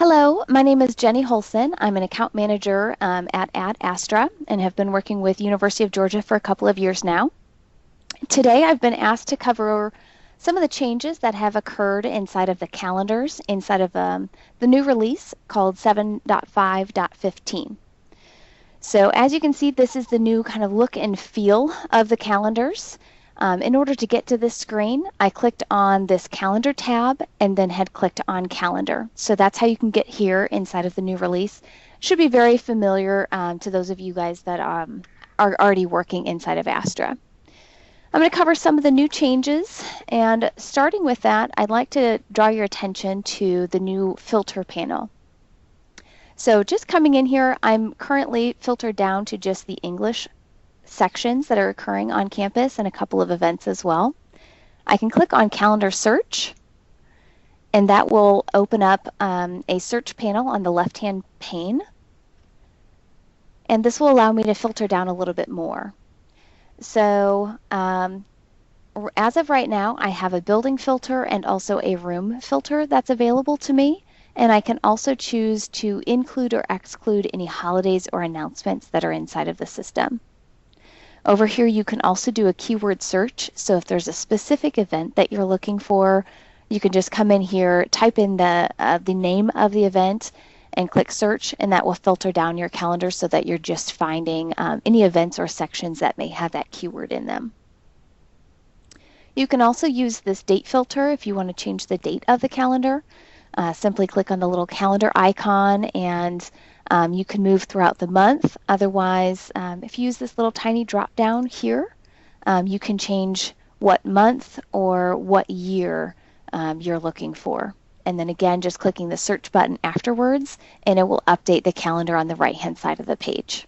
Hello, my name is Jenny Holson. I'm an account manager at Astra and have been working with University of Georgia for a couple of years now. Today I've been asked to cover some of the changes that have occurred inside of the calendars inside of the new release called 7.5.15. So as you can see, this is the new kind of look and feel of the calendars. In order to get to this screen, I clicked on this calendar tab and then had clicked on calendar. So that's how you can get here inside of the new release. Should be very familiar to those of you guys that are already working inside of Astra. I'm going to cover some of the new changes, and starting with that, I'd like to draw your attention to the new filter panel. So just coming in here, I'm currently filtered down to just the English sections that are occurring on campus and a couple of events as well. I can click on calendar search, and that will open up a search panel on the left-hand pane. And this will allow me to filter down a little bit more. So as of right now, I have a building filter and also a room filter that's available to me. And I can also choose to include or exclude any holidays or announcements that are inside of the system. Over here, you can also do a keyword search. So if there's a specific event that you're looking for, you can just come in here, type in the name of the event, and click search, and that will filter down your calendar so that you're just finding any events or sections that may have that keyword in them. You can also use this date filter if you want to change the date of the calendar. Simply click on the little calendar icon and you can move throughout the month. Otherwise, if you use this little tiny drop down here, you can change what month or what year you're looking for. And then again, just clicking the search button afterwards, and it will update the calendar on the right-hand side of the page.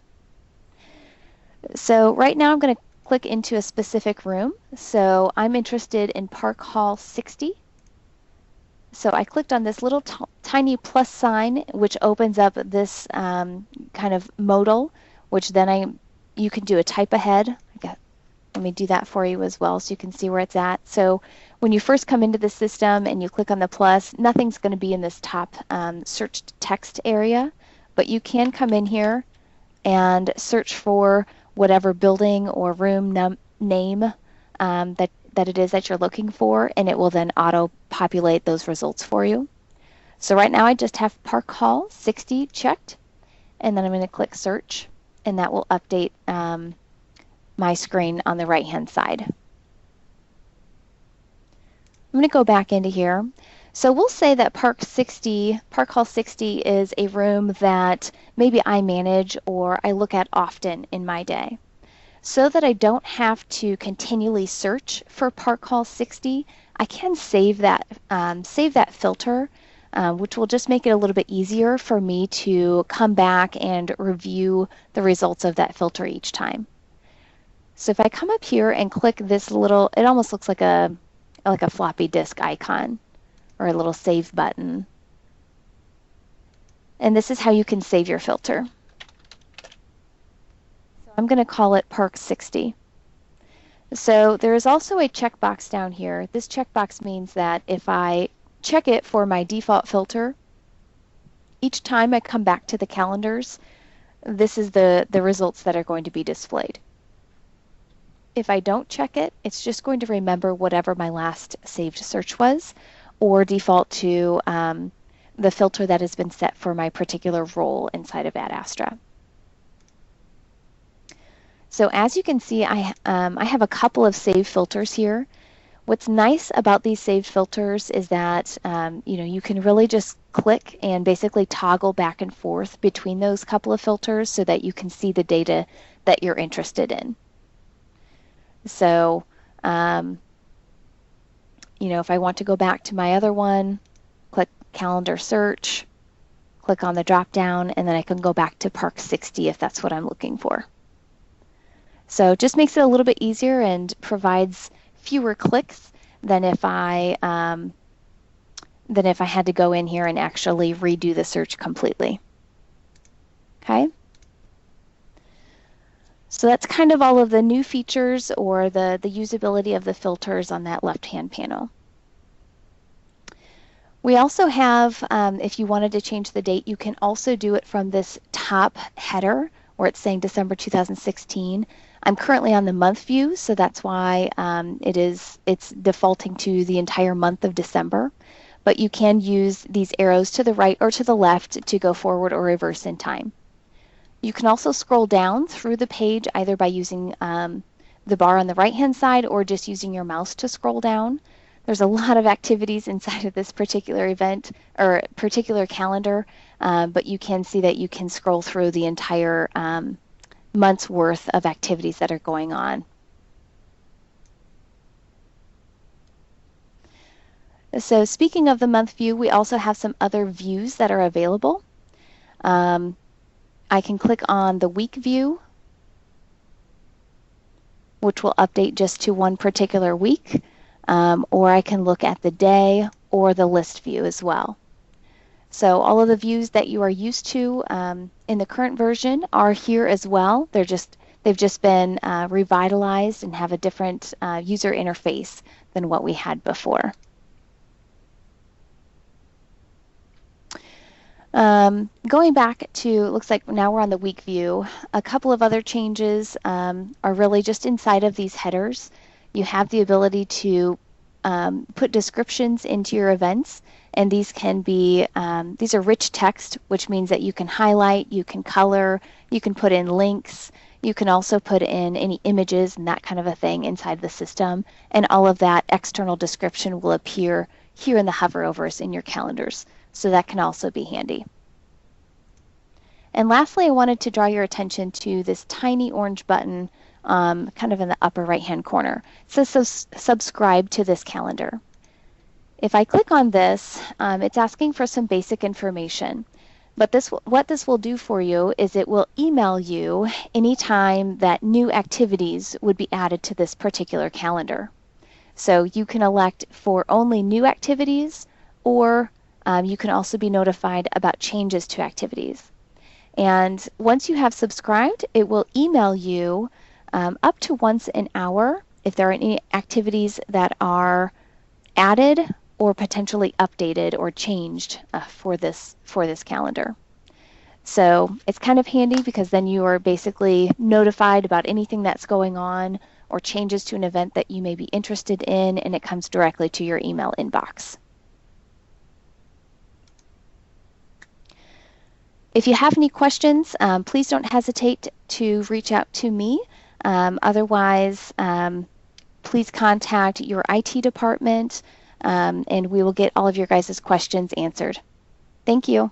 So right now I'm going to click into a specific room. So I'm interested in Park Hall 60. So I clicked on this little tiny plus sign, which opens up this kind of modal, which then you can do a type ahead. Let me do that for you as well so you can see where it's at. So when you first come into the system and you click on the plus, nothing's going to be in this top searched text area, but you can come in here and search for whatever building or room name that it is that you're looking for, and it will then auto-populate those results for you. So right now I just have Park Hall 60 checked, and then I'm going to click search, and that will update my screen on the right-hand side. I'm going to go back into here. So we'll say that Park Hall 60 is a room that maybe I manage or I look at often in my day. So that I don't have to continually search for Park Hall 60, I can save that filter, which will just make it a little bit easier for me to come back and review the results of that filter each time. So if I come up here and click this little, it almost looks like a floppy disk icon or a little save button. And this is how you can save your filter. I'm going to call it Park 60. So there is also a checkbox down here. This checkbox means that if I check it for my default filter, each time I come back to the calendars, this is the results that are going to be displayed. If I don't check it, it's just going to remember whatever my last saved search was, or default to the filter that has been set for my particular role inside of Ad Astra. So as you can see, I have a couple of saved filters here. What's nice about these saved filters is that you can really just click and basically toggle back and forth between those couple of filters so that you can see the data that you're interested in. So if I want to go back to my other one, click calendar search, click on the drop down, and then I can go back to Park 60 if that's what I'm looking for. So it just makes it a little bit easier and provides fewer clicks than if I had to go in here and actually redo the search completely. Okay. So that's kind of all of the new features or the usability of the filters on that left-hand panel. We also have, if you wanted to change the date, you can also do it from this top header where it's saying December 2016. I'm currently on the month view, so that's why it's defaulting to the entire month of December. But you can use these arrows to the right or to the left to go forward or reverse in time. You can also scroll down through the page either by using the bar on the right-hand side or just using your mouse to scroll down. There's a lot of activities inside of this particular event or particular calendar, but you can see that you can scroll through the entire month's worth of activities that are going on. So speaking of the month view, we also have some other views that are available. I can click on the week view, which will update just to one particular week, or I can look at the day or the list view as well. So all of the views that you are used to in the current version are here as well. They've just been revitalized and have a different user interface than what we had before. Going back to, looks like now we're on the week view. A couple of other changes are really just inside of these headers. You have the ability to put descriptions into your events, and these can be, these are rich text, which means that you can highlight, you can color, you can put in links, you can also put in any images and that kind of a thing inside the system, and all of that external description will appear here in the hoverovers in your calendars. So that can also be handy. And lastly, I wanted to draw your attention to this tiny orange button kind of in the upper right-hand corner. It says subscribe to this calendar. If I click on this, it's asking for some basic information. But what this will do for you is it will email you anytime that new activities would be added to this particular calendar. So you can elect for only new activities, or you can also be notified about changes to activities. And once you have subscribed, it will email you up to once an hour if there are any activities that are added or potentially updated or changed for this calendar. So it's kind of handy because then you are basically notified about anything that's going on or changes to an event that you may be interested in, and it comes directly to your email inbox. If you have any questions, please don't hesitate to reach out to me. Otherwise, please contact your IT department, and we will get all of your guys' questions answered. Thank you.